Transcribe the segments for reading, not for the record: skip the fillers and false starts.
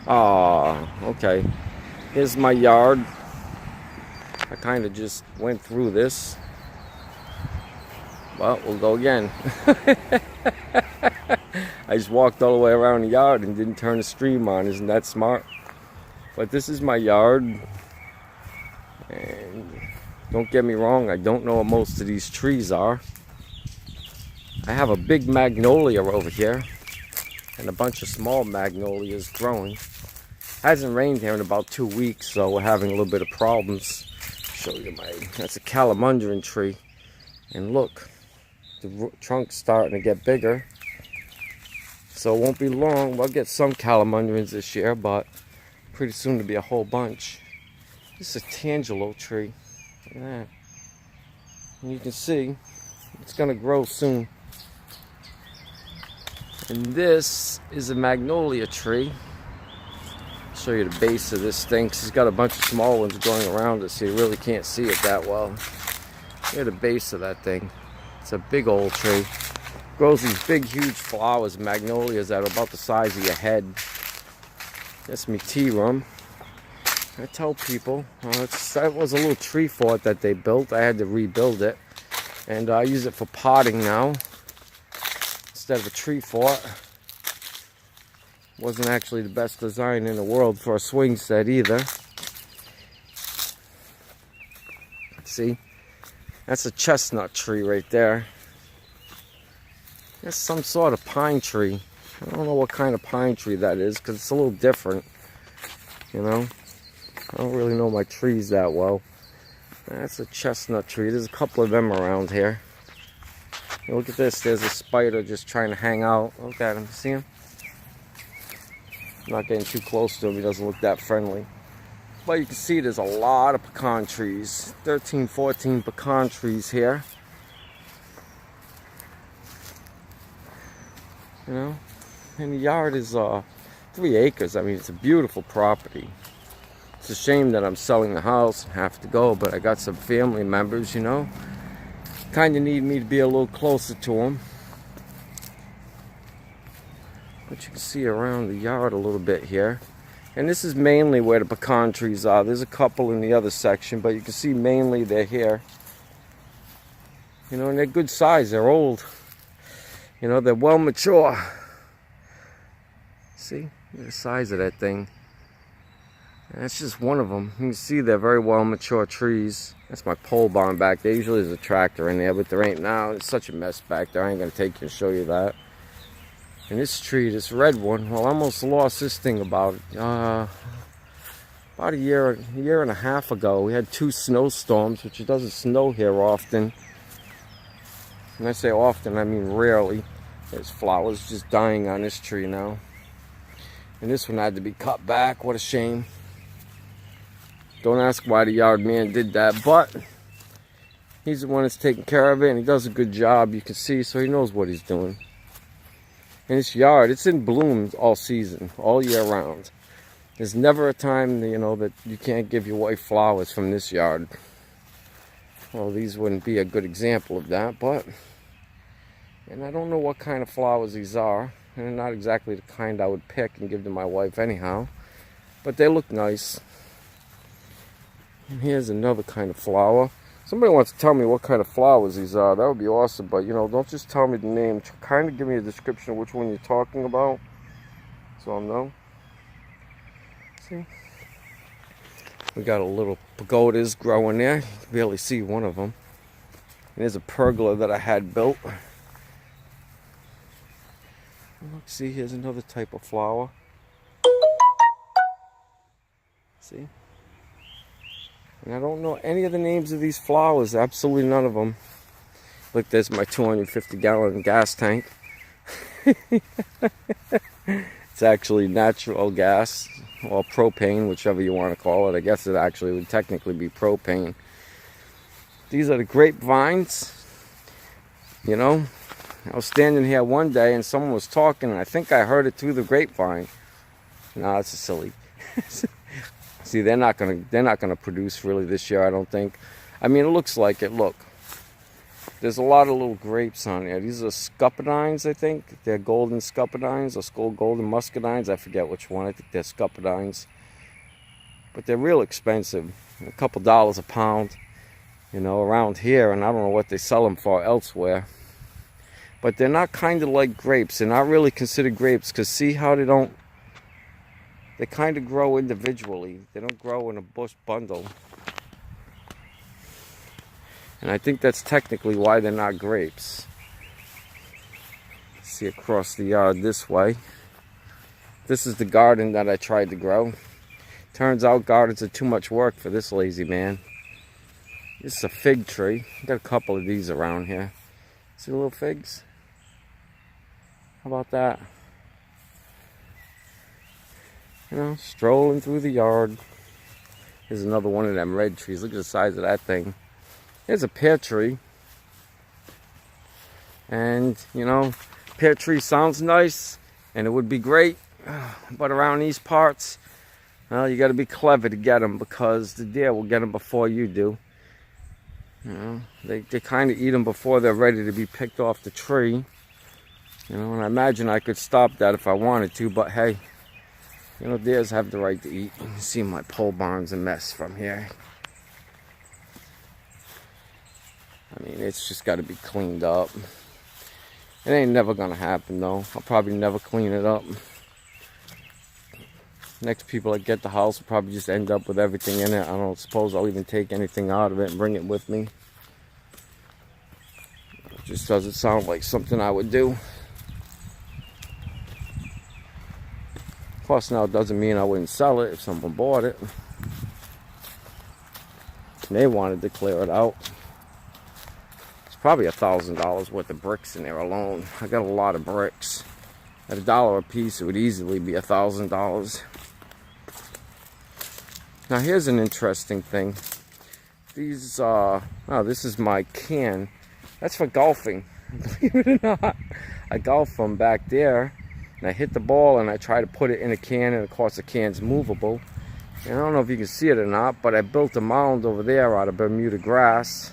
Ah, okay. Here's my yard. I kind of just went through this. Well, we'll go again. I just walked all the way around the yard and didn't turn the stream on. Isn't that smart? But this is my yard. And don't get me wrong, I don't know what most of these trees are. I have a big magnolia over here and a bunch of small magnolias growing. Hasn't rained here in about 2 weeks, so we're having a little bit of problems. Show you that's a calamundrian tree. And look, the trunk's starting to get bigger. So it won't be long. We'll get some calamundrians this year, but pretty soon to be a whole bunch. This is a tangelo tree. Look at that. And you can see it's gonna grow soon. And this is a magnolia tree. I'll show you the base of this thing, 'cause it's got a bunch of small ones growing around it, so you really can't see it that well. Look at the base of that thing. It's a big old tree. Grows these big, huge flowers, magnolias that are about the size of your head. That's my tea room. I tell people, that was a little tree fort that they built. I had to rebuild it. And I use it for potting now instead of a tree fort. Wasn't actually the best design in the world for a swing set either. See? That's a chestnut tree right there. That's some sort of pine tree. I don't know what kind of pine tree that is, because it's a little different. You know? I don't really know my trees that well. That's a chestnut tree. There's a couple of them around here. And look at this. There's a spider just trying to hang out. Look at him. See him? I'm not getting too close to him. He doesn't look that friendly. But you can see there's a lot of pecan trees. 13, 14 pecan trees here. You know? And the yard is 3 acres. I mean, it's a beautiful property. It's a shame that I'm selling the house and have to go, but I got some family members, you know, kind of need me to be a little closer to them. But you can see around the yard a little bit here. And this is mainly where the pecan trees are. There's a couple in the other section, but you can see mainly they're here. You know, and they're good size. They're old. You know, they're well mature. See? Look at the size of that thing. That's just one of them. You can see they're very well mature trees. That's my pole barn back there. Usually there's a tractor in there, but there ain't now. It's such a mess back there. I ain't gonna take you and show you that. And this tree, this red one, well, I almost lost this thing about a year and a half ago. We had 2 snowstorms, which it doesn't snow here often. When I say often, I mean rarely. There's flowers just dying on this tree now. And this one had to be cut back. What a shame. Don't ask why the yard man did that, but he's the one that's taking care of it, and he does a good job, you can see, so he knows what he's doing. And this yard, it's in bloom all season, all year round. There's never a time, you know, that you can't give your wife flowers from this yard. Well, these wouldn't be a good example of that, but... And I don't know what kind of flowers these are. And they're not exactly the kind I would pick and give to my wife anyhow. But they look nice. And here's another kind of flower. Somebody wants to tell me what kind of flowers these are. That would be awesome. But, you know, don't just tell me the name. Kind of give me a description of which one you're talking about, so I'll know. See? We got a little pagodas growing there. You can barely see one of them. And there's a pergola that I had built. Look, see, here's another type of flower. See? And I don't know any of the names of these flowers, absolutely none of them. Look, there's my 250-gallon gas tank. It's actually natural gas, or propane, whichever you want to call it. I guess it actually would technically be propane. These are the grapevines. You know, I was standing here one day and someone was talking, and I think I heard it through the grapevine. No, that's silly. See, they're not gonna produce really this year, I don't think. I mean, it looks like it. Look, there's a lot of little grapes on there. These are scuppernines, I think. They're golden scuppernines or skull golden muscadines. I forget which one. I think they're scuppernines. But they're real expensive. A couple dollars a pound, you know, around here. And I don't know what they sell them for elsewhere. But they're not kind of like grapes. They're not really considered grapes, because see how they kind of grow individually. They don't grow in a bush bundle. And I think that's technically why they're not grapes. See across the yard this way. This is the garden that I tried to grow. Turns out gardens are too much work for this lazy man. This is a fig tree. Got a couple of these around here. See the little figs? How about that? You know, strolling through the yard. Here's another one of them red trees. Look at the size of that thing. There's a pear tree. And, you know, pear tree sounds nice. And it would be great. But around these parts, well, you got to be clever to get them, because the deer will get them before you do. You know, they kind of eat them before they're ready to be picked off the tree. You know, and I imagine I could stop that if I wanted to, but hey, you know, deers have the right to eat. You can see my pole barn's a mess from here. I mean, it's just got to be cleaned up. It ain't never gonna happen though. I'll probably never clean it up. Next people that get the house will probably just end up with everything in it. I don't suppose I'll even take anything out of it and bring it with me. It just doesn't sound like something I would do. Of course, now it doesn't mean I wouldn't sell it if someone bought it. And they wanted to clear it out. It's probably $1,000 worth of bricks in there alone. I got a lot of bricks. At $1 a piece, it would easily be $1,000. Now here's an interesting thing. These, this is my can. That's for golfing. Believe it or not. I golf from back there, and I hit the ball, and I try to put it in a can, and of course the can's movable. And I don't know if you can see it or not, but I built a mound over there out of Bermuda grass.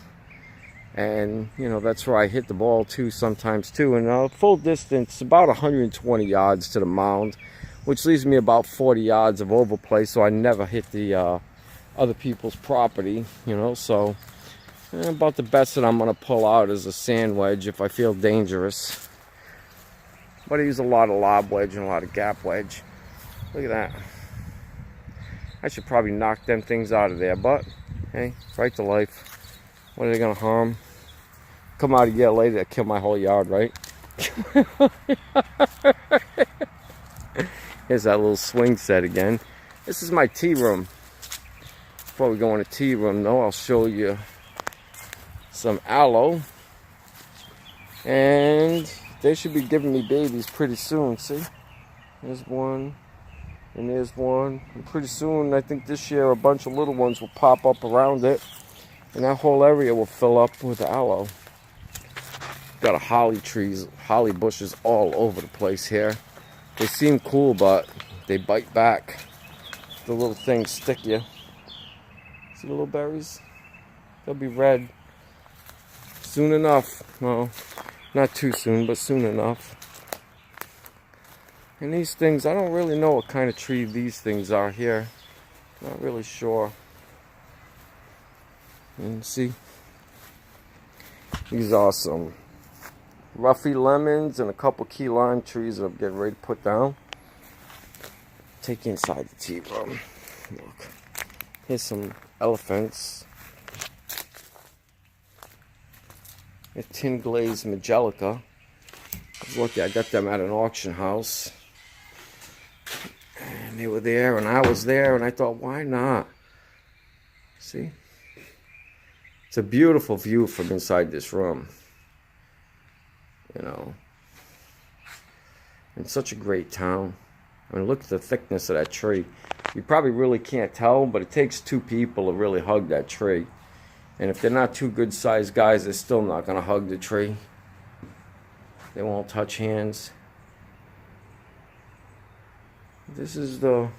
And, you know, that's where I hit the ball too sometimes too. And full distance, about 120 yards to the mound, which leaves me about 40 yards of oval play, so I never hit the other people's property, you know. So about the best that I'm going to pull out is a sand wedge if I feel dangerous. But I use a lot of lob wedge and a lot of gap wedge. Look at that. I should probably knock them things out of there, but hey, right to life. What are they going to harm? Come out a year later, they'll kill my whole yard, right? Here's that little swing set again. This is my tea room. Before we go in the tea room, though, I'll show you some aloe. And they should be giving me babies pretty soon, see? There's one, and there's one. And pretty soon, I think this year, a bunch of little ones will pop up around it. And that whole area will fill up with aloe. Got a holly bushes all over the place here. They seem cool, but they bite back. The little things stick you. See the little berries? They'll be red soon enough. Well, not too soon, but soon enough. And these things, I don't really know what kind of tree these things are here. Not really sure. And see, these are some roughy lemons and a couple key lime trees that I'm getting ready to put down. Take you inside the tea room. Look, here's some elephants. A tin glazed Magelica. Look, I got them at an auction house. And they were there, and I was there, and I thought, why not? See? It's a beautiful view from inside this room. You know. It's such a great town. I mean, look at the thickness of that tree. You probably really can't tell, but it takes two people to really hug that tree. And if they're not two good-sized guys, they're still not going to hug the tree. They won't touch hands. This is the...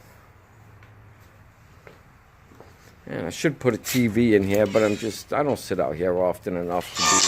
And I should put a TV in here, but I don't sit out here often enough to do